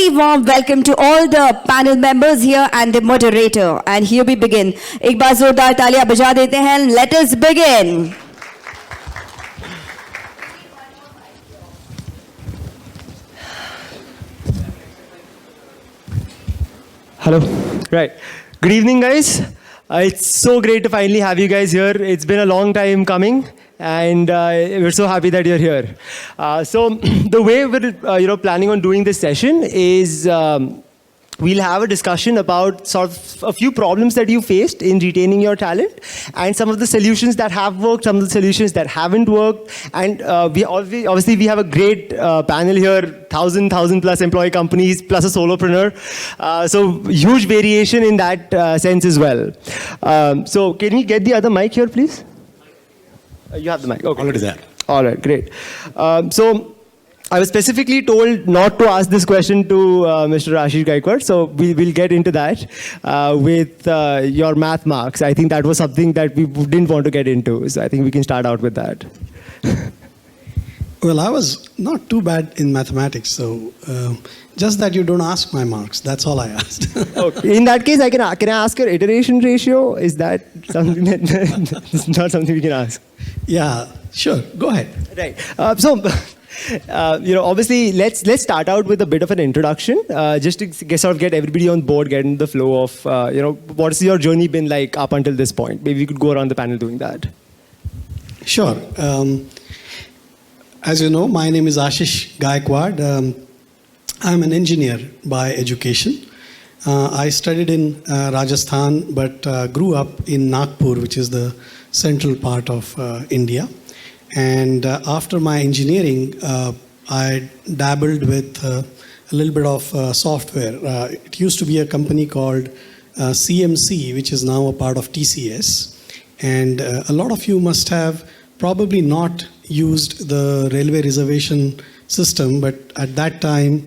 very warm welcome to all the panel members here and the moderator. And here we begin. एक बार जोरदार तालियां बजा देते हैं. Let us begin. Hello. Right. Good evening, guys. It's so great to finally have you guys here. It's been a long time coming, and we're so happy that you're here. So the way we're planning on doing this session is we'll have a discussion about sort of a few problems that you faced in retaining your talent, and some of the solutions that have worked, some of the solutions that haven't worked. And we obviously we have a great panel here, 1,000 plus employee companies plus a solopreneur. So huge variation in that sense as well. So can we get the other mic here, please? You have the mic. Okay. Already there. All right, great. So I was specifically told not to ask this question to Mr. Ashish Gaikwad, so we'll get into that with your math marks. I think that was something that we didn't want to get into, so I think we can start out with that. Well, I was not too bad in mathematics, so just that you don't ask my marks. That's all I asked. Okay. In that case, can I ask your iteration ratio? Is that something that's not something we can ask? Yeah, sure. Go ahead. Right. Obviously, let's start out with a bit of an introduction, just to get everybody on board, get in the flow of, what's your journey been like up until this point? Maybe we could go around the panel doing that. Sure. As you know, my name is Ashish Gaikwad. I'm an engineer by education. I studied in Rajasthan, but grew up in Nagpur, which is the central part of India. And after my engineering, I dabbled with a little bit of software. It used to be a company called CMC, which is now a part of TCS. And a lot of you must have probably not used the railway reservation system, but at that time,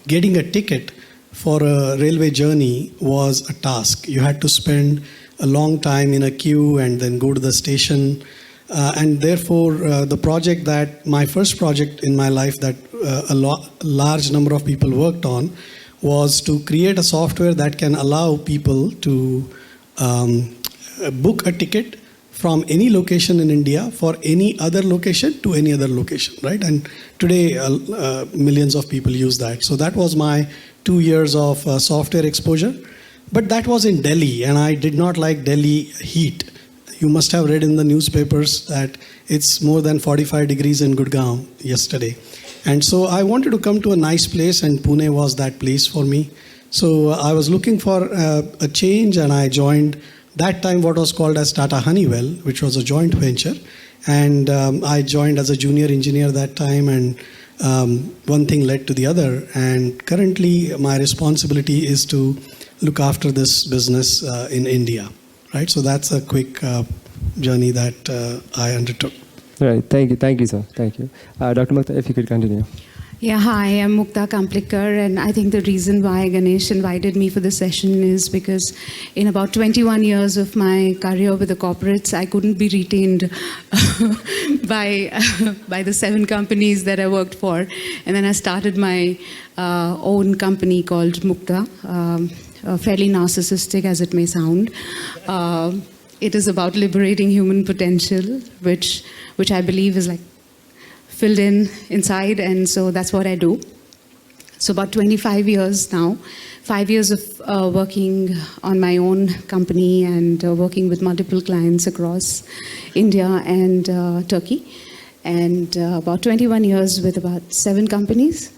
getting a ticket for a railway journey was a task. You had to spend a long time in a queue and then go to the station. And therefore, my first project in my life that a large number of people worked on was to create a software that can allow people to book a ticket from any location in India for any other location to any other location, right? And today, millions of people use that. So that was my 2 years of software exposure. But that was in Delhi, and I did not like Delhi heat. You must have read in the newspapers that it's more than 45 degrees in Gurgaon yesterday. And so I wanted to come to a nice place, and Pune was that place for me. So I was looking for a change, and I joined that time what was called as Tata Honeywell, which was a joint venture. And I joined as a junior engineer that time, and one thing led to the other. And currently my responsibility is to look after this business in India, right? So that's a quick journey that I undertook. Right. Thank you, sir. Thank you. Dr. Mukta, if you could continue. Yeah, hi, I'm Mukta Kamplikar, and I think the reason why Ganesh invited me for this session is because in about 21 years of my career with the corporates, I couldn't be retained by the 7 companies that I worked for. And then I started my own company called Mukta, fairly narcissistic as it may sound. It is about liberating human potential, which I believe is like filled inside, and so that's what I do. So about 25 years now, 5 years of working on my own company and working with multiple clients across India and Turkey, and about 21 years with about 7 companies,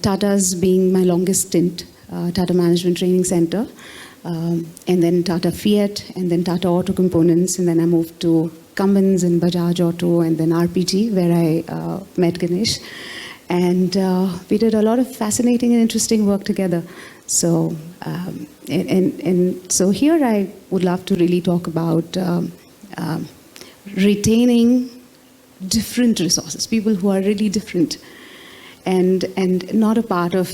Tata's being my longest stint, Tata Management Training Center, and then Tata Fiat, and then Tata Auto Components, and then I moved to Cummins and Bajaj Auto, and then RPG, where I met Ganesh. And we did a lot of fascinating and interesting work together. So, so here I would love to really talk about retaining different resources, people who are really different, and not a part of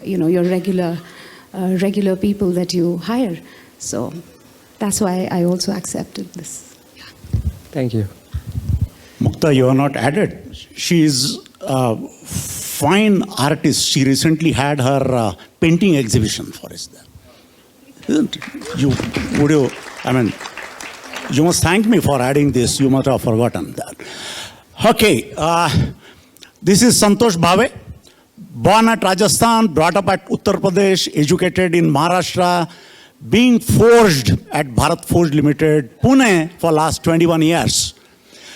your regular people that you hire. So that's why I also accepted this. Yeah. Thank you. Mukta, you are not added. She is fine artist. She recently had her painting exhibition for us there. Isn't it? You must thank me for adding this. You must have forgotten that. Okay, this is Santosh Bhave. Born at Rajasthan, brought up at Uttar Pradesh, educated in Maharashtra, being forged at Bharat Forge Limited, Pune for last 21 years.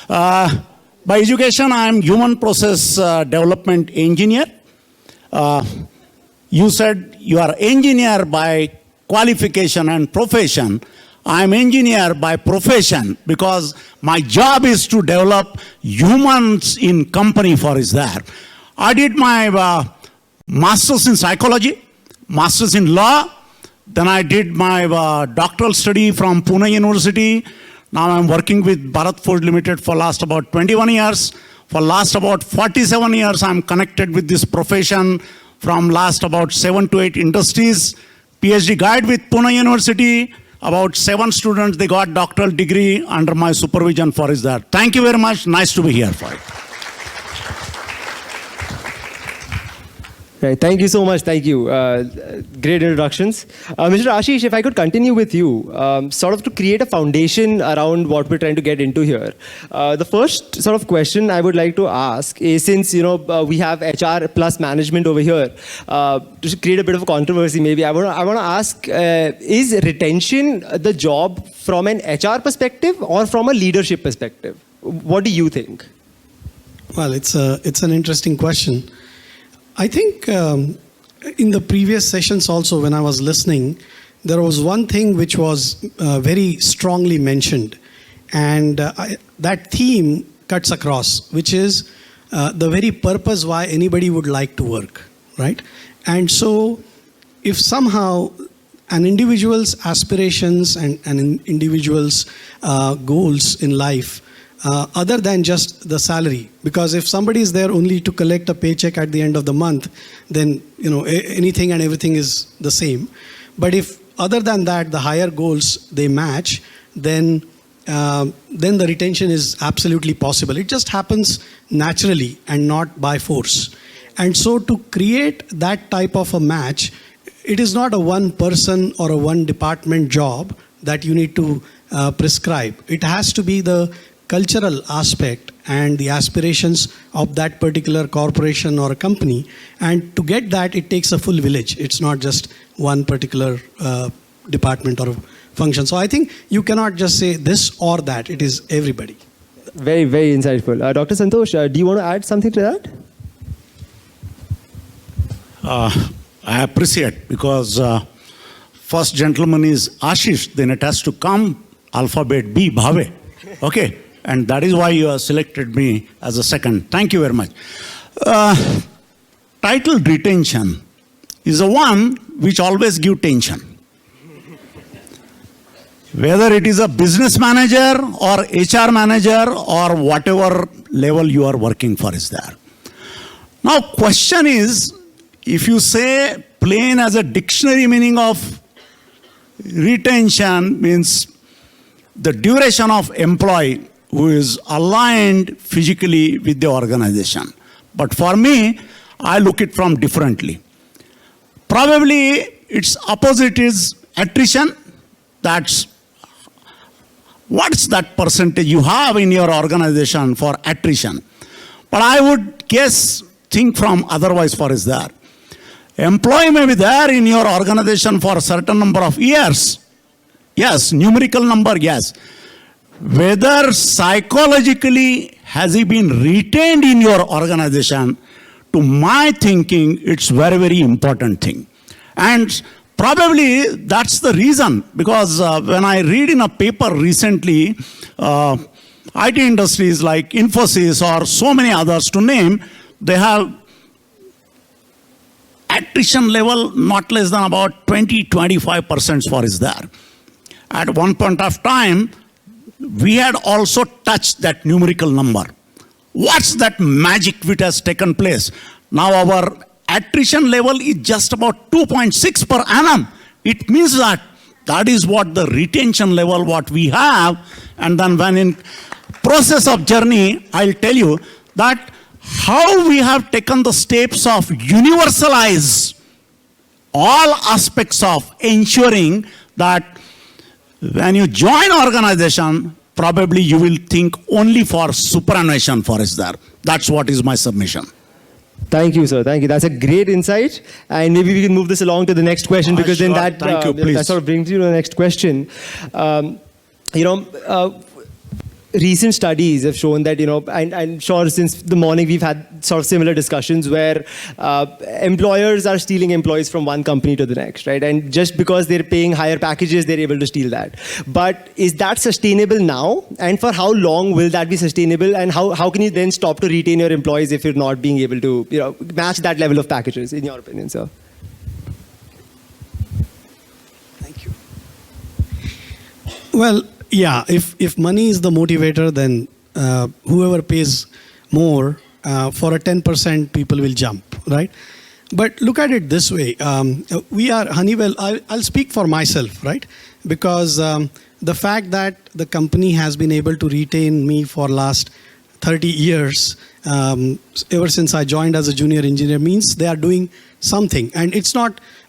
By education, I am human process development engineer. You said you are engineer by qualification and profession. I am engineer by profession because my job is to develop humans in company for is there. I did my master's in psychology, master's in law. Then I did my doctoral study from Pune University. Now I'm working with Bharat Forge Limited for last about 21 years. For last about 47 years, I'm connected with this profession from last about 7 to 8 industries. PhD guide with Pune University. About 7 students, they got doctoral degree under my supervision for is that. Thank you very much. Nice to be here for it. Right, thank you so much. Thank you. Great introductions. Mr. Ashish, if I could continue with you, sort of to create a foundation around what we're trying to get into here. The first sort of question I would like to ask is, since we have HR plus management over here, to create a bit of a controversy, maybe I want to ask: is retention the job from an HR perspective or from a leadership perspective? What do you think? Well, it's an interesting question. I think in the previous sessions also, when I was listening, there was one thing which was very strongly mentioned, and that theme cuts across, which is the very purpose why anybody would like to work, right? And so if somehow an individual's aspirations and an individual's goals in life, other than just the salary, because if somebody is there only to collect a paycheck at the end of the month, then anything and everything is the same. But if other than that the higher goals they match, then the retention is absolutely possible. It just happens naturally and not by force. And so to create that type of a match, it is not a one person or a one department job that you need to prescribe. It has to be the cultural aspect and the aspirations of that particular corporation or a company. And to get that, it takes a full village. It's not just one particular department or function. So I think you cannot just say this or that. It is everybody. Very, very insightful. Dr. Santosh, do you want to add something to that? I appreciate, because first gentleman is Ashish, then it has to come alphabet B, Bhave. Okay. And that is why you have selected me as a second. Thank you very much. Title retention is the one which always gives tension. Whether it is a business manager or HR manager or whatever level you are working for is there. Now question is, if you say plain as a dictionary meaning of retention means the duration of employee who is aligned physically with the organization. But for me, I look it from differently. Probably its opposite is attrition. That's what's that percentage you have in your organization for attrition. But I would think from otherwise for is there. Employee may be there in your organization for a certain number of years. Yes, numerical number, yes. Whether psychologically has he been retained in your organization, to my thinking, it's very, very important thing. And probably that's the reason, because when I read in a paper recently, IT industries like Infosys or so many others to name, they have attrition level not less than about 20-25% for is there. At one point of time, we had also touched that numerical number. What's that magic which has taken place? Now our attrition level is just about 2.6 per annum. It means that is what the retention level what we have. And then when in process of journey, I'll tell you that how we have taken the steps of universalize all aspects of ensuring that when you join organization, probably you will think only for superannuation for us there. That's what is my submission. Thank you, sir. Thank you. That's a great insight. And maybe we can move this along to the next question, because then sure. that, Thank you, please. that sort of brings you to the next question. Recent studies have shown that, and I'm sure since the morning we've had sort of similar discussions where employers are stealing employees from one company to the next, right? And just because they're paying higher packages, they're able to steal that. But is that sustainable now? And for how long will that be sustainable? And how can you then stop to retain your employees if you're not being able to, match that level of packages, in your opinion, sir? Thank you. Well, yeah, if money is the motivator, then whoever pays more, for a 10% people will jump, right? But look at it this way. We are Honeywell, I'll speak for myself, right? Because the fact that the company has been able to retain me for last 30 years, ever since I joined as a junior engineer, means they are doing something. And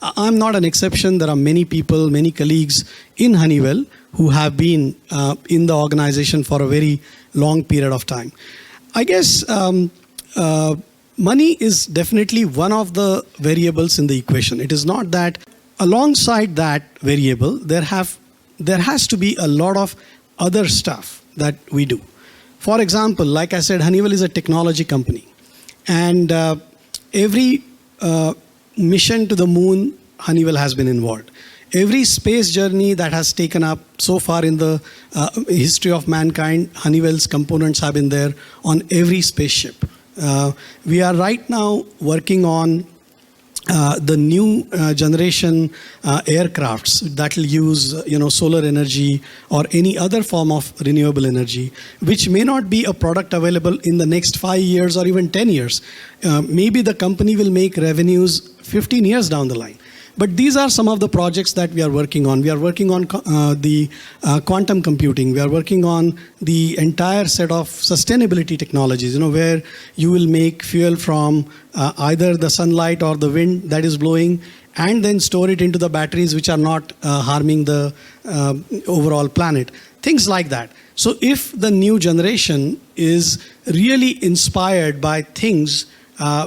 I'm not an exception. There are many people, many colleagues in Honeywell who have been in the organization for a very long period of time. I guess money is definitely one of the variables in the equation. It is not that alongside that variable, there has to be a lot of other stuff that we do. For example, like I said, Honeywell is a technology company. And every mission to the moon, Honeywell has been involved. Every space journey that has taken up so far in the history of mankind, Honeywell's components have been there on every spaceship. We are right now working on the new generation aircrafts that will use solar energy or any other form of renewable energy, which may not be a product available in the next 5 years or even 10 years. Maybe the company will make revenues 15 years down the line. But these are some of the projects that we are working on. We are working on the quantum computing. We are working on the entire set of sustainability technologies, where you will make fuel from either the sunlight or the wind that is blowing, and then store it into the batteries, which are not harming the overall planet. Things like that. So if the new generation is really inspired by things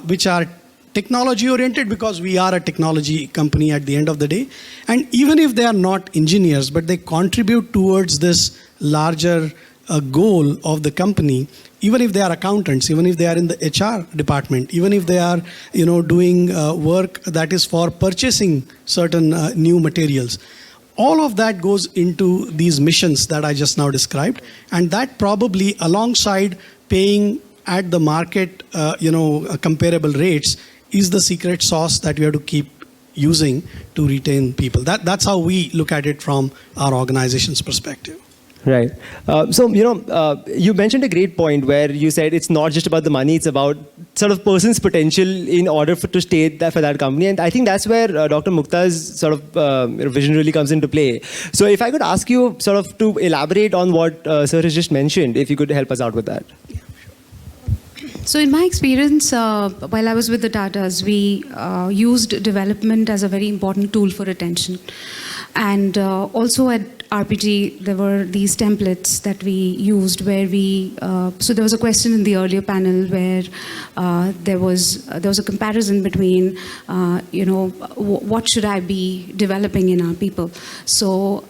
which are technology oriented, because we are a technology company at the end of the day, and even if they are not engineers, but they contribute towards this larger goal of the company, even if they are accountants, even if they are in the HR department, even if they are doing work that is for purchasing certain new materials, all of that goes into these missions that I just now described, and that probably alongside paying at the market comparable rates is the secret sauce that we have to keep using to retain people. That's how we look at it from our organization's perspective. Right. You mentioned a great point where you said it's not just about the money, it's about sort of person's potential in order to stay there for that company. And I think that's where Dr. Mukta's sort of vision really comes into play. So if I could ask you sort of to elaborate on what Sir has just mentioned, if you could help us out with that. So in my experience, while I was with the Tatas, we used development as a very important tool for retention. And also at RPG, there were these templates that we used where so there was a question in the earlier panel where there was a comparison between, what should I be developing in our people? So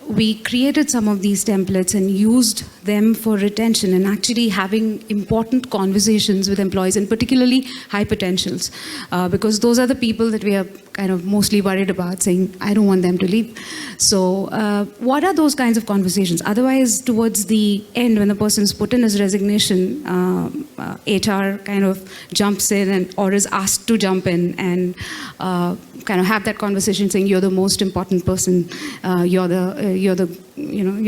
we created some of these templates and used them for retention and actually having important conversations with employees, and particularly high potentials, because those are the people that we are kind of mostly worried about, saying, I don't want them to leave. So what are those kinds of conversations? Otherwise, towards the end, when the person's put in his resignation, HR kind of jumps in or is asked to jump in and kind of have that conversation saying, you're the most important person, you're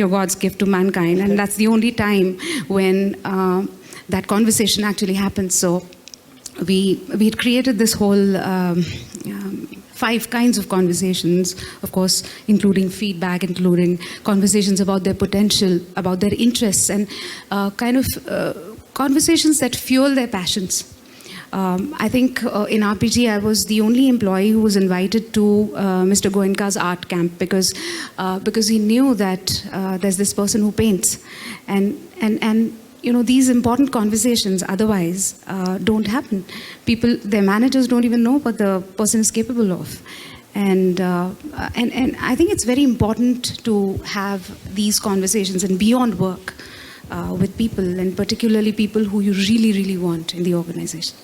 God's gift to mankind. And that's the only time when that conversation actually happens. So we created this whole 5 kinds of conversations, of course, including feedback, including conversations about their potential, about their interests, and kind of conversations that fuel their passions. I think in RPG, I was the only employee who was invited to Mr. Goenka's art camp because he knew that there's this person who paints, and these important conversations otherwise don't happen. Their managers don't even know what the person is capable of. And I think it's very important to have these conversations and beyond work with people, and particularly people who you really, really want in the organization.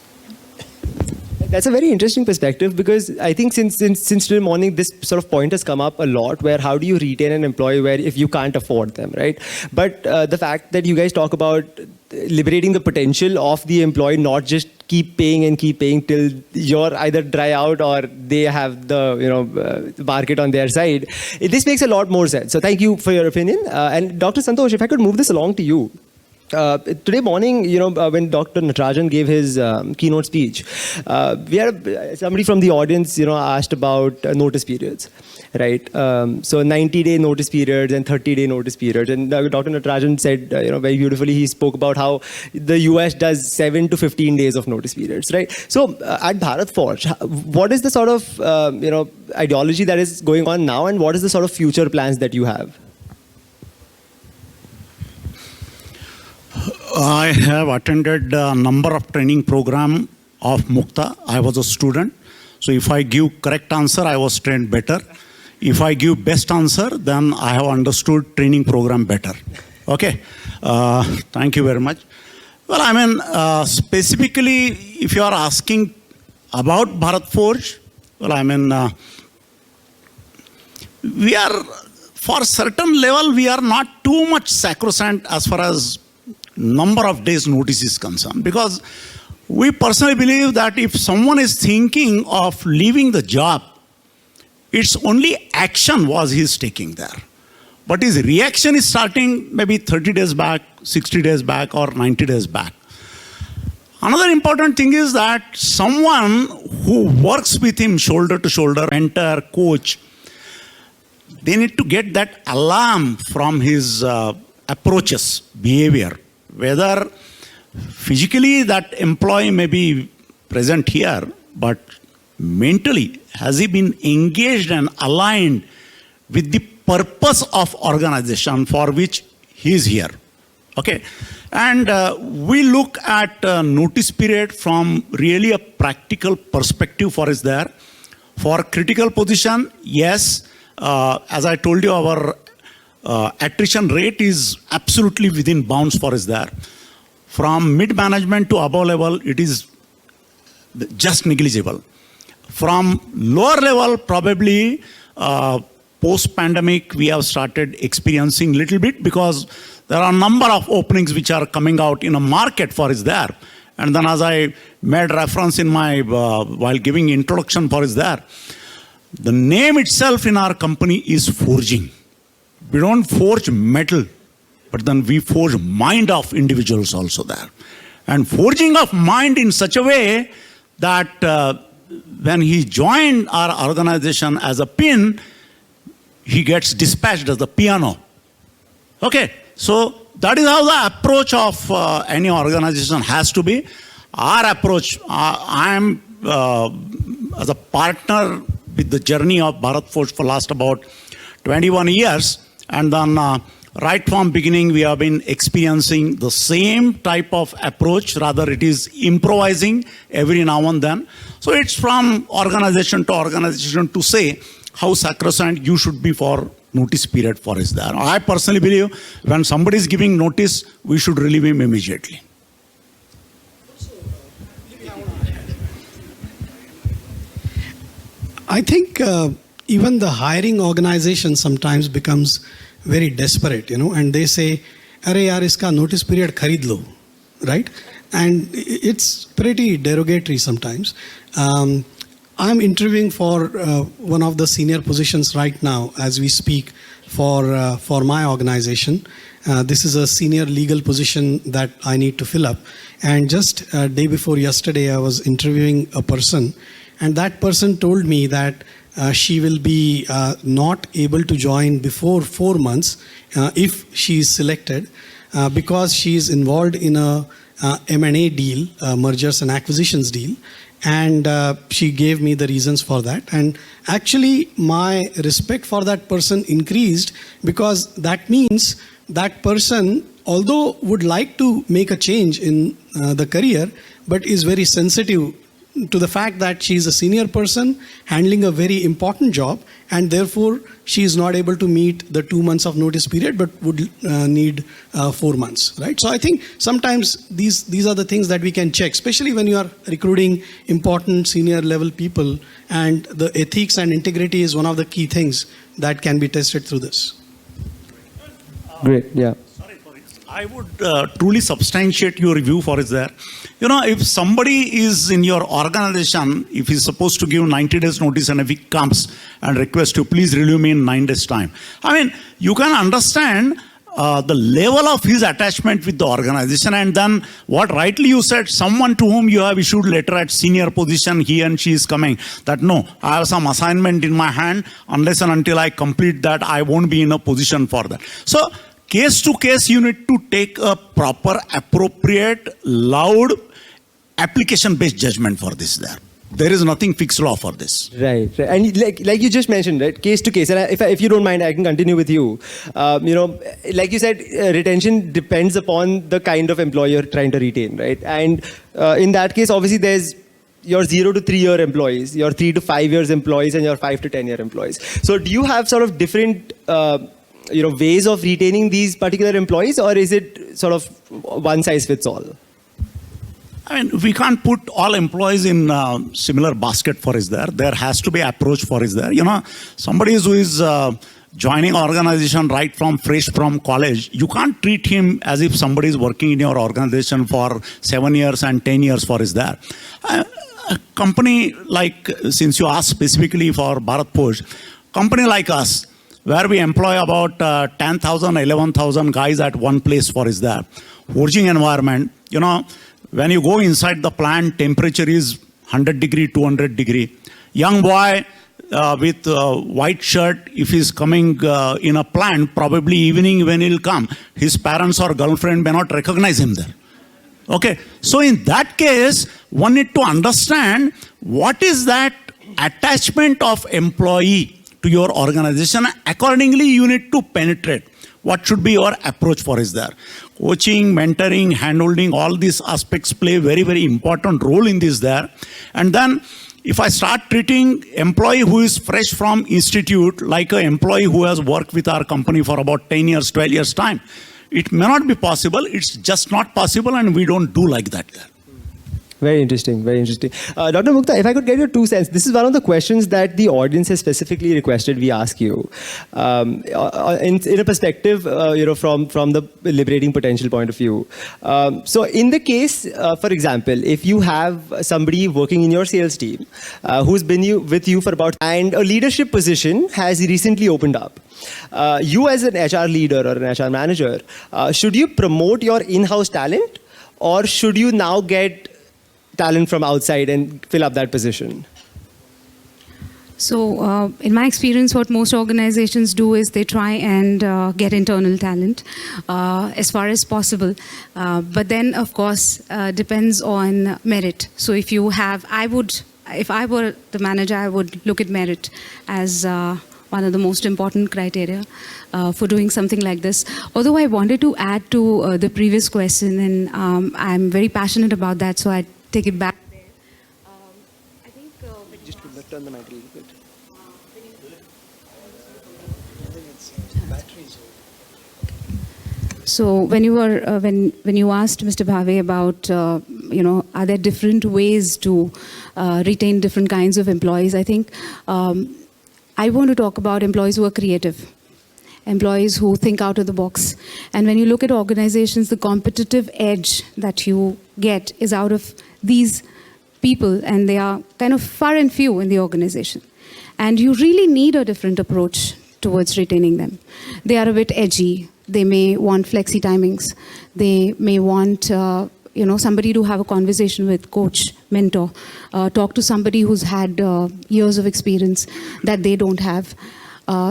That's a very interesting perspective, because I think since today morning, this sort of point has come up a lot, where how do you retain an employee where if you can't afford them, right? But the fact that you guys talk about liberating the potential of the employee, not just keep paying till you're either dry out or they have the market on their side, this makes a lot more sense. So thank you for your opinion. And Dr. Santosh, if I could move this along to you. Today morning, when Dr. Natarajan gave his keynote speech, we had somebody from the audience, asked about notice periods, right? So 90-day notice periods and 30-day notice periods. And Dr. Natarajan said, very beautifully, he spoke about how the US does 7 to 15 days of notice periods, right? So at Bharat Forge, what is the sort of, ideology that is going on now, and what is the sort of future plans that you have? I have attended a number of training program of Mukta. I was a student. So if I give correct answer, I was trained better. If I give best answer, then I have understood training program better. Okay. Thank you very much. Well, specifically, if you are asking about Bharat Forge, we are, for certain level, we are not too much sacrosanct as far as number of days notice is concerned, because we personally believe that if someone is thinking of leaving the job, it's only action was he's taking there, but his reaction is starting maybe 30 days back, 60 days back, or 90 days back. Another important thing is that someone who works with him shoulder to shoulder, mentor, coach, they need to get that alarm from his approaches, behavior. Whether physically that employee may be present here, but mentally, has he been engaged and aligned with the purpose of organization for which he is here? Okay. And we look at notice period from really a practical perspective for us there. For critical position, yes, as I told you, our attrition rate is absolutely within bounds for us there. From mid-management to above level, it is just negligible. From lower level, probably post-pandemic, we have started experiencing little bit, because there are a number of openings which are coming out in a market for us there. And then as I made reference in my, while giving introduction for us there, the name itself in our company is forging. We don't forge metal, but then we forge mind of individuals also there. And forging of mind in such a way that when he joined our organization as a pin, he gets dispatched as a piano. Okay, so that is how the approach of any organization has to be. Our approach, I am as a partner with the journey of Bharat Forge for last about 21 years. And then right from beginning, we have been experiencing the same type of approach. Rather, it is improvising every now and then. So it's from organization to say how sacrosanct you should be for notice period for us there. I personally believe when somebody is giving notice, we should relieve him immediately. I think even the hiring organization sometimes becomes very desperate, and they say, "Arey yaar, iska notice period kharid lo," right? And it's pretty derogatory sometimes. I'm interviewing for one of the senior positions right now as we speak for my organization. This is a senior legal position that I need to fill up. And just day before yesterday, I was interviewing a person, and that person told me that she will be not able to join before 4 months if she is selected because she is involved in a M&A deal, mergers and acquisitions deal, and she gave me the reasons for that. And actually, my respect for that person increased, because that means that person, although would like to make a change in the career, but is very sensitive to the fact that she is a senior person handling a very important job, and therefore she is not able to meet the 2 months of notice period, but would need 4 months, right? So I think sometimes these are the things that we can check, especially when you are recruiting important senior level people, and the ethics and integrity is one of the key things that can be tested through this. Great, yeah. I would truly substantiate your view for is there. You know, if somebody is in your organization, if he's supposed to give 90 days notice and a week comes and request you, please relieve me in 9 days time. I mean, you can understand the level of his attachment with the organization, and then what rightly you said, someone to whom you have issued letter at senior position, he and she is coming, that no, I have some assignment in my hand, unless and until I complete that, I won't be in a position for that. So, case to case, you need to take a proper, appropriate, loud, application-based judgment for this there. There is nothing fixed law for this. Right. And like you just mentioned, right, case to case. And if you don't mind, I can continue with you. You know, like you said, retention depends upon the kind of employee you're trying to retain, right? And in that case, obviously, there's your 0 to 3 year employees, your 3 to 5 years employees, and your 5 to 10 year employees. So do you have sort of different ways of retaining these particular employees, or is it sort of one size fits all? I mean, we can't put all employees in similar basket for is there. There has to be approach for is there. You know, somebody who is joining organization right from fresh from college, you can't treat him as if somebody is working in your organization for 7 years and 10 years for is there. A company like, since you asked specifically for Bharat Post, company like us, where we employ about 10,000, 11,000 guys at one place for is there. Forging environment, you know, when you go inside the plant, temperature is 100 degree, 200 degree. Young boy with white shirt, if he's coming in a plant, probably evening when he'll come, his parents or girlfriend may not recognize him there. Okay, so in that case, one need to understand what is that attachment of employee to your organization. Accordingly, you need to penetrate. What should be your approach for is there? Coaching, mentoring, handholding, all these aspects play a very, very important role in this there. And then if I start treating employee who is fresh from institute like an employee who has worked with our company for about 10 years, 12 years time, it may not be possible. It's just not possible, and we don't do like that there. Very interesting, very interesting. Dr. Mukta, if I could get your 2 cents, this is one of the questions that the audience has specifically requested we ask you. In a perspective, from the liberating potential point of view. So in the case, for example, if you have somebody working in your sales team who's been with you for about, and a leadership position has recently opened up. You as an HR leader or an HR manager, should you promote your in-house talent, or should you now get talent from outside and fill up that position? So in my experience, what most organizations do is they try and get internal talent as far as possible. But then, of course, depends on merit. So if you have, if I were the manager, I would look at merit as one of the most important criteria for doing something like this. Although I wanted to add to the previous question, and I'm very passionate about that, so I take it back there. I think just turn the mic a little bit. So when you were when you asked Mr. Bhave about are there different ways to retain different kinds of employees, I think I want to talk about employees who are creative, employees who think out of the box. And when you look at organizations, the competitive edge that you get is out of these people, and they are kind of far and few in the organization. And you really need a different approach towards retaining them. They are a bit edgy. They may want flexi timings. They may want somebody to have a conversation with, coach, mentor, talk to somebody who's had years of experience that they don't have.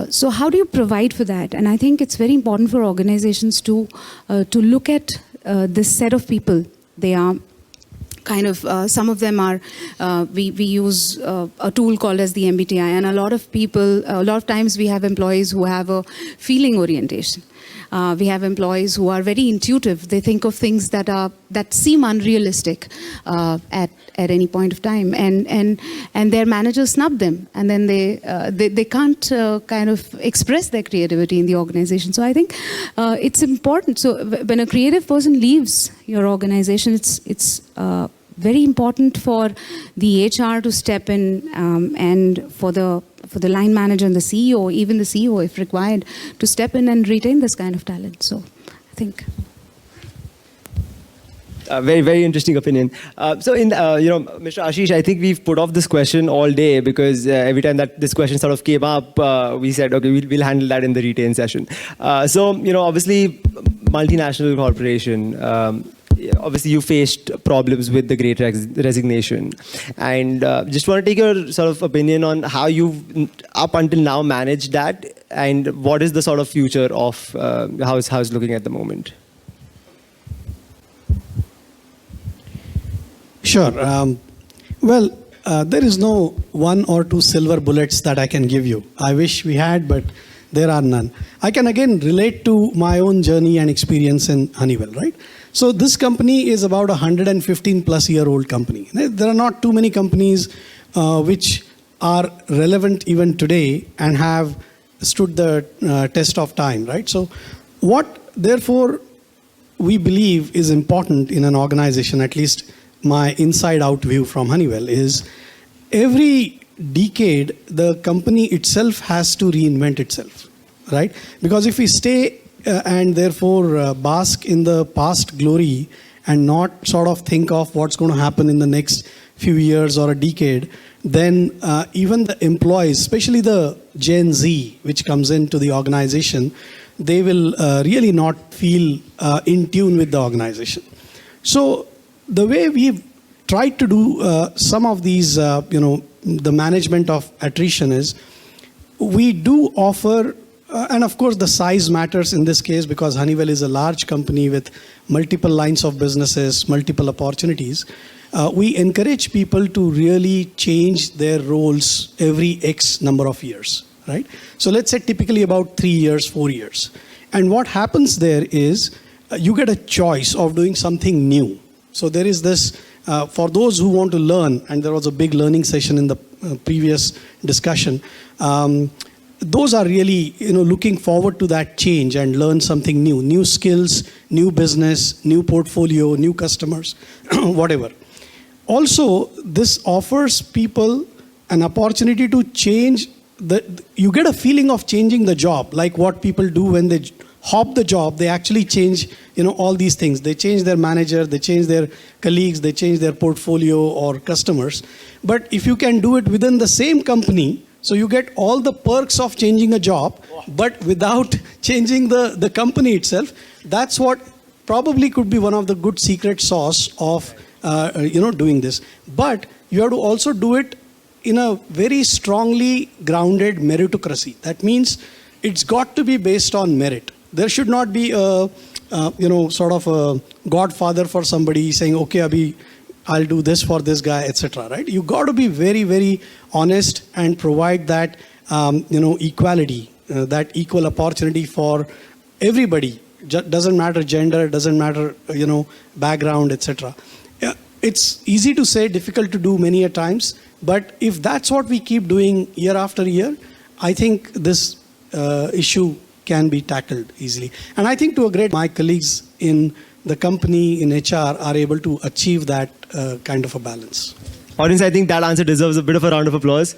So how do you provide for that? And I think it's very important for organizations to look at this set of people They are kind of, some of them are, we use a tool called as the MBTI, and a lot of times we have employees who have a feeling orientation. We have employees who are very intuitive. They think of things that seem unrealistic at any point of time, and their managers snub them, and then they can't kind of express their creativity in the organization. So I think it's important. So when a creative person leaves your organization, it's very important for the HR to step in, and for the line manager and the CEO, even the CEO if required, to step in and retain this kind of talent. So I think. Very, very interesting opinion. So, Mr. Ashish, I think we've put off this question all day because every time that this question sort of came up, we said, okay, we'll handle that in the retain session. So, obviously, multinational corporation. Obviously, you faced problems with the Great Resignation, and just want to take your sort of opinion on how you've up until now managed that, and what is the sort of future of how it's looking at the moment. Sure. There is no one or two silver bullets that I can give you. I wish we had, but there are none. I can again relate to my own journey and experience in Honeywell, right? So this company is about 115 plus year old company. There are not too many companies which are relevant even today and have stood the test of time, right? So what therefore we believe is important in an organization, at least my inside out view from Honeywell, is every decade the company itself has to reinvent itself, right? Because if we stay and therefore bask in the past glory and not sort of think of what's going to happen in the next few years or a decade, then even the employees, especially the Gen Z which comes into the organization, they will really not feel in tune with the organization. So the way we've tried to do some of these, the management of attrition is, we do offer, and of course the size matters in this case because Honeywell is a large company with multiple lines of businesses, multiple opportunities. We encourage people to really change their roles every X number of years, right? So let's say typically about 3 years, 4 years. And what happens there is you get a choice of doing something new. So there is this, for those who want to learn, and there was a big learning session in the previous discussion, those are really looking forward to that change and learn something new skills, new business, new portfolio, new customers, whatever. Also, this offers people an opportunity to change. You get a feeling of changing the job, like what people do when they hop the job. They actually change all these things. They change their manager, they change their colleagues, they change their portfolio or customers. But if you can do it within the same company, so you get all the perks of changing a job, but without changing the company itself, that's what probably could be one of the good secret sauce of doing this. But you have to also do it in a very strongly grounded meritocracy. That means it's got to be based on merit. There should not be a sort of a godfather for somebody saying, okay, Abhi, I'll do this for this guy, etc. Right? You got to be very, very honest and provide that equality, that equal opportunity for everybody. Doesn't matter gender, doesn't matter background, etc. It's easy to say, difficult to do many a times. But if that's what we keep doing year after year, I think this issue can be tackled easily. And I think to a great, my colleagues in the company, in HR, are able to achieve that kind of a balance. Audience, I think that answer deserves a bit of a round of applause.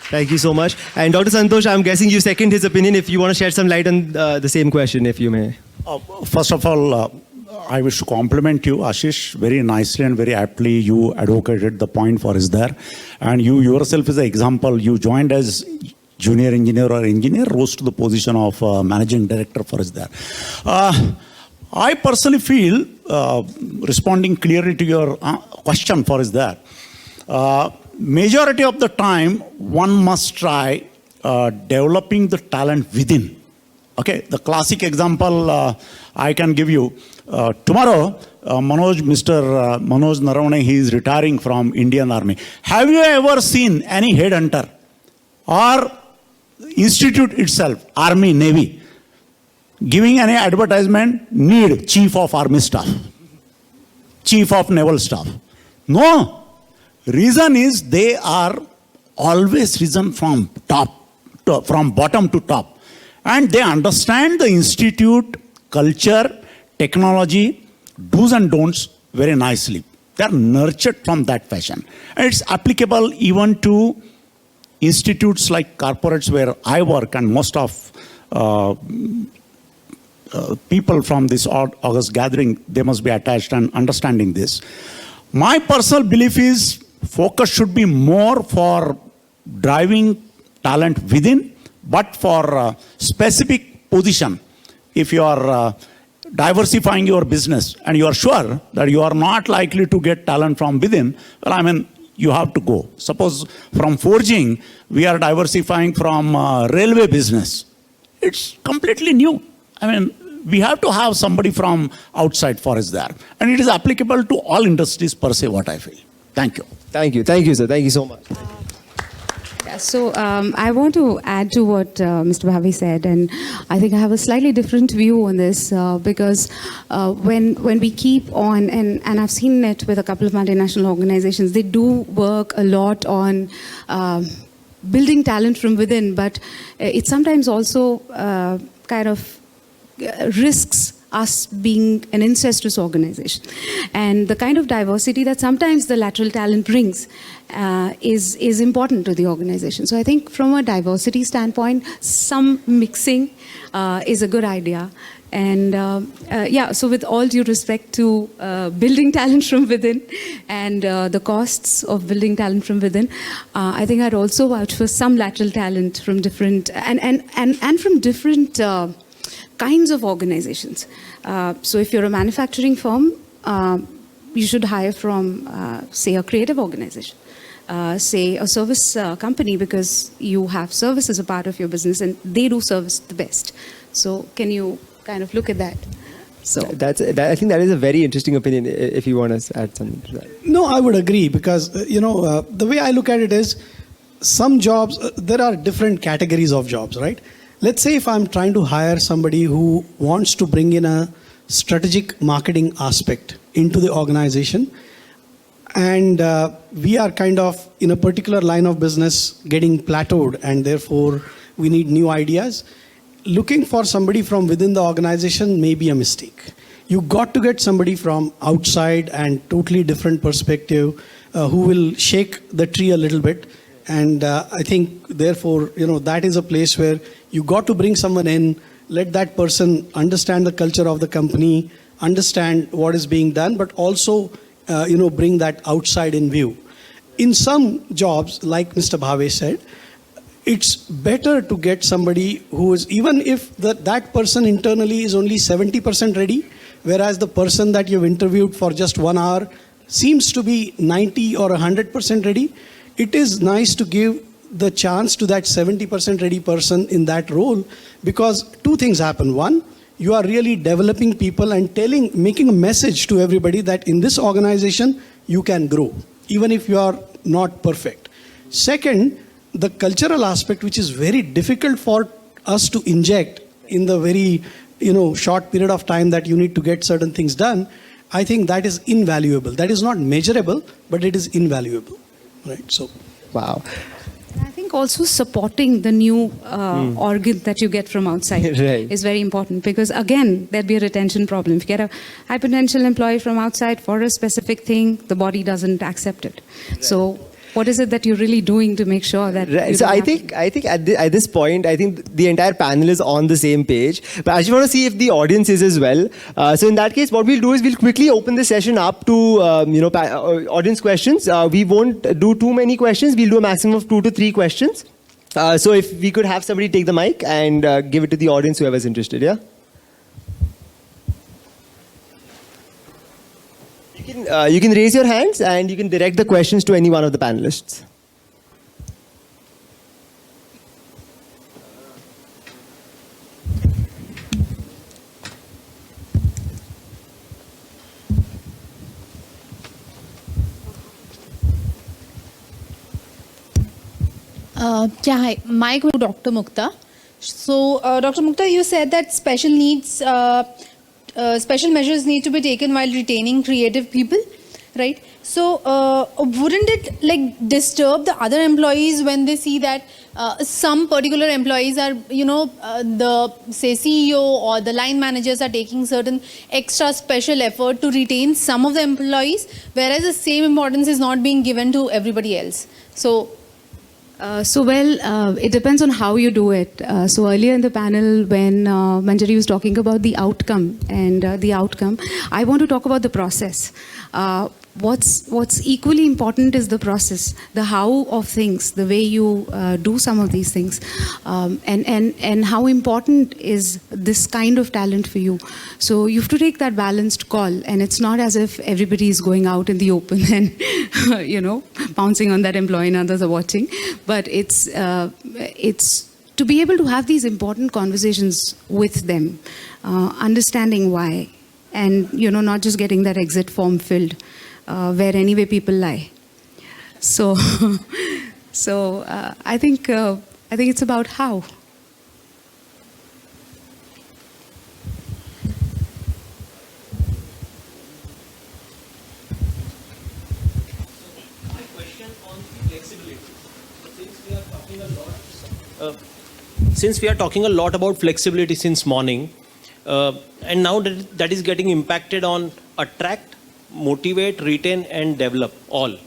Thank you so much. And Dr. Santosh, I'm guessing you second his opinion. If you want to shed some light on the same question, if you may. First of all, I wish to compliment you, Ashish, very nicely and very aptly. You advocated the point for us there. And you yourself is an example. You joined as junior engineer or engineer, rose to the position of managing director for us there. I personally feel, responding clearly to your question for us there, majority of the time, one must try developing the talent within Okay, the classic example I can give you. Tomorrow, Mr. Manoj Naravane, he is retiring from Indian Army. Have you ever seen any headhunter or institute itself, Army, Navy, giving any advertisement, need Chief of Army Staff, Chief of Naval Staff? No. Reason is they are always risen from from bottom to top. And they understand the institute, culture, technology, do's and don'ts very nicely. They are nurtured from that fashion. And it's applicable even to institutes like corporates where I work, and most of people from this August gathering, they must be attached and understanding this. My personal belief is focus should be more for driving talent within, but for specific position. If you are diversifying your business and you are sure that you are not likely to get talent from within, well, I mean, you have to go. Suppose from forging, we are diversifying from railway business. It's completely new. I mean, we have to have somebody from outside for us there. And it is applicable to all industries per se, what I feel. Thank you. Thank you. Thank you, sir. Thank you so much. So I want to add to what Mr. Bhave said, and I think I have a slightly different view on this because when we keep on, and I've seen it with a couple of multinational organizations, they do work a lot on building talent from within, but it sometimes also kind of risks us being an incestuous organization. And the kind of diversity that sometimes the lateral talent brings is important to the organization. So I think from a diversity standpoint, some mixing is a good idea. And so with all due respect to building talent from within and the costs of building talent from within, I think I'd also vouch for some lateral talent from different, and from different kinds of organizations. So if you're a manufacturing firm, you should hire from, say, a creative organization, say a service company, because you have service as a part of your business and they do service the best. So can you kind of look at that? So I think that is a very interesting opinion, if you want to add something to that. No, I would agree because, the way I look at it is some jobs, there are different categories of jobs, right? Let's say if I'm trying to hire somebody who wants to bring in a strategic marketing aspect into the organization, and we are kind of in a particular line of business getting plateaued, and therefore we need new ideas. Looking for somebody from within the organization may be a mistake. You got to get somebody from outside and totally different perspective who will shake the tree a little bit. And I think, therefore, that is a place where you got to bring someone in, let that person understand the culture of the company, understand what is being done, but also, bring that outside in view. In some jobs, like Mr. Bhave said, it's better to get somebody who is, even if that person internally is only 70% ready, whereas the person that you've interviewed for just 1 hour seems to be 90 or 100% ready. It is nice to give the chance to that 70% ready person in that role, because two things happen. One, you are really developing people and making a message to everybody that in this organization you can grow, even if you are not perfect. Second, the cultural aspect, which is very difficult for us to inject in the very short period of time that you need to get certain things done, I think that is invaluable. That is not measurable, but it is invaluable. Right. So, wow. I think also supporting the new organ that you get from outside Right. is very important, because again, there'd be a retention problem. If you get a high potential employee from outside for a specific thing, the body doesn't accept it. Right. So what is it that you're really doing to make sure that? Right. So I think at this point, I think the entire panel is on the same page. But I just want to see if the audience is as well. So in that case, what we'll do is we'll quickly open the session up to audience questions. We won't do too many questions. We'll do a maximum of 2 to 3 questions. So if we could have somebody take the mic and give it to the audience, whoever's interested. Yeah. You can raise your hands and you can direct the questions to any one of the panelists. Yeah, hi. My question to Dr. Mukta. So, Dr. Mukta, you said that special measures need to be taken while retaining creative people, right? So, wouldn't it like disturb the other employees when they see that some particular employees are, the say CEO or the line managers are taking certain extra special effort to retain some of the employees, whereas the same importance is not being given to everybody else. So. It depends on how you do it. So earlier in the panel, when Manjari was talking about the outcome I want to talk about the process. What's equally important is the process, the how of things, the way you do some of these things, and how important is this kind of talent for you. So you have to take that balanced call, and it's not as if everybody is going out in the open and pouncing on that employee and others are watching, but it's to be able to have these important conversations with them, understanding why, and not just getting that exit form filled. Where anyway people lie. So, I think it's about how. My question on flexibility. Since we are talking a lot about flexibility since morning, and now that is getting impacted on attract, motivate, retain, and develop all.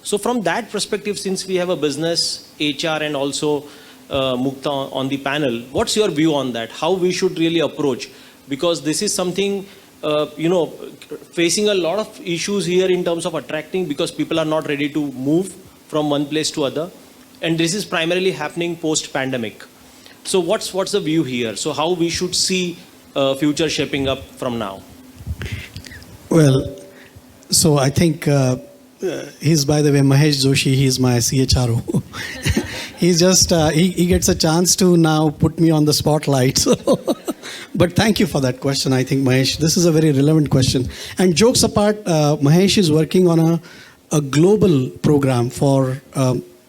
So from that perspective, since we have a business, HR, and also Mukta on the panel, what's your view on that? How we should really approach? Because this is something, facing a lot of issues here in terms of attracting, because people are not ready to move from one place to other. And this is primarily happening post-pandemic. So what's the view here? So how we should see future shaping up from now? Well, so I think he's, by the way, Mahesh Joshi, he's my CHRO. He's just, he gets a chance to now put me on the spotlight. So but thank you for that question, I think, Mahesh. This is a very relevant question. And jokes apart, Mahesh is working on a global program for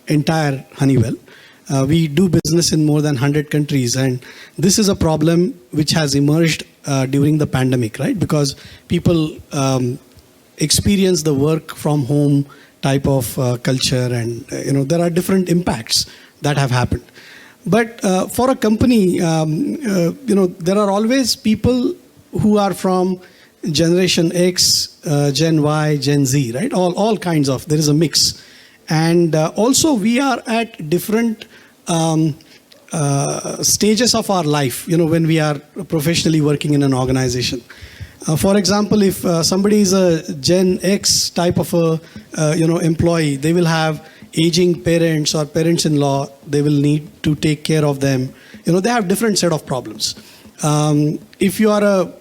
entire Honeywell. We do business in more than 100 countries, and this is a problem which has emerged during the pandemic, right? Because people experience the work from home type of culture, and there are different impacts that have happened. But for a company, there are always people who are from Generation X, Gen Y, Gen Z, right? All kinds of, there is a mix. And also we are at different stages of our life, when we are professionally working in an organization. For example, if somebody is a Gen X type of employee, they will have aging parents or parents-in-law. They will need to take care of them. They have different set of problems. If you are a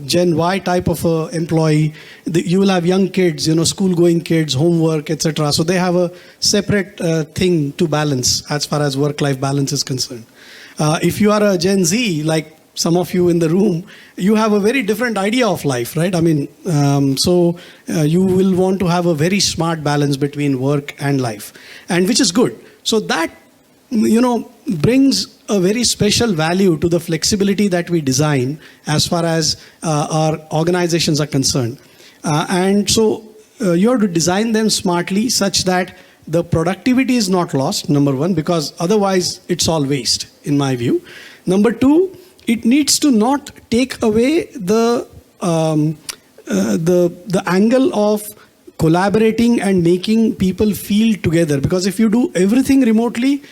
Gen Y type of employee, you will have young kids, school-going kids, homework, etc. So they have a separate thing to balance as far as work-life balance is concerned. If you are a Gen Z, like some of you in the room, you have a very different idea of life, right? I mean, so you will want to have a very smart balance between work and life, and which is good. So that, brings a very special value to the flexibility that we design as far as our organizations are concerned. And so you have to design them smartly such that the productivity is not lost, number one, because otherwise it's all waste, in my view. Number two, it needs to not take away the angle of collaborating and making people feel together. Because if you do everything remotely,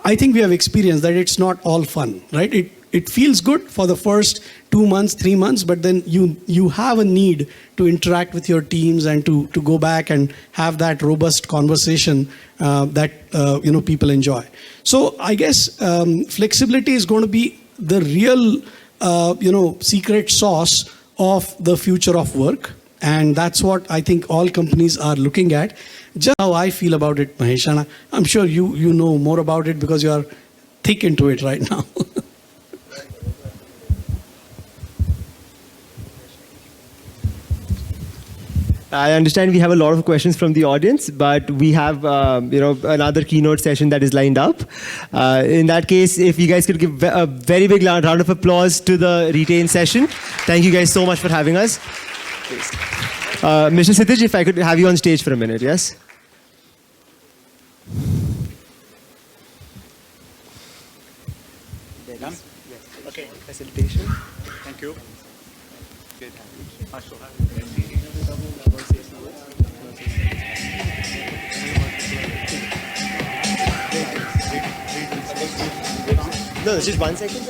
I think we have experienced that it's not all fun, right? It feels good for the first 2 months, 3 months, but then you have a need to interact with your teams and to go back and have that robust conversation that people enjoy. So I guess flexibility is going to be the real secret sauce of the future of work, and that's what I think all companies are looking at. Just how I feel about it, Mahesh, and I'm sure you know more about it because you are thick into it right now. I understand we have a lot of questions from the audience, but we have another keynote session that is lined up. In that case, if you guys could give a very big round of applause to the retain session. Thank you guys so much for having us. Mr. Siddhij, if I could have you on stage for a minute, yes? Okay. Facilitation. Thank you. No, just 1 second.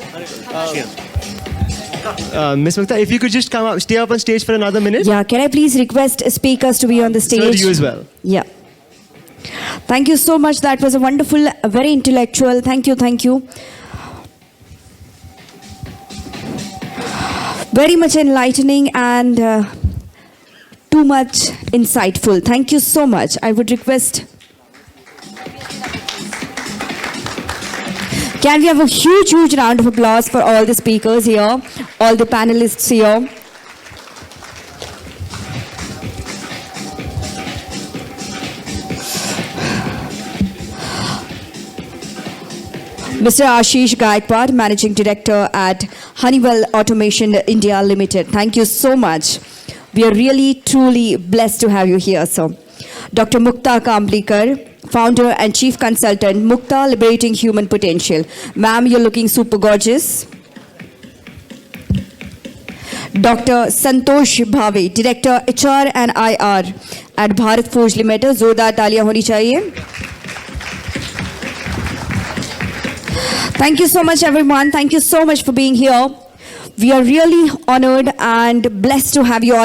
Ms. Mukta, if you could just stay up on stage for another minute. Yeah, can I please request speakers to be on the stage? Sir, you as well. Yeah. Thank you so much. That was a wonderful, very intellectual. Thank you, thank you. Very much enlightening and too much insightful. Thank you so much. I would request. Can we have a huge round of applause for all the speakers here, all the panelists here. Mr. Ashish Gaikwad, Managing Director at Honeywell Automation India Limited. Thank you so much. We are really, truly blessed to have you here, sir. Dr. Mukta Kamplikar, Founder and Chief Consultant, Mukta Liberating Human Potential. Ma'am, you're looking super gorgeous. Dr. Santosh Bhave, Director HR and IR at Bharat Forge Limited. Zordar taaliyan honi chahiye. Thank you so much, everyone. Thank you so much for being here. We are really honored and blessed to have you all.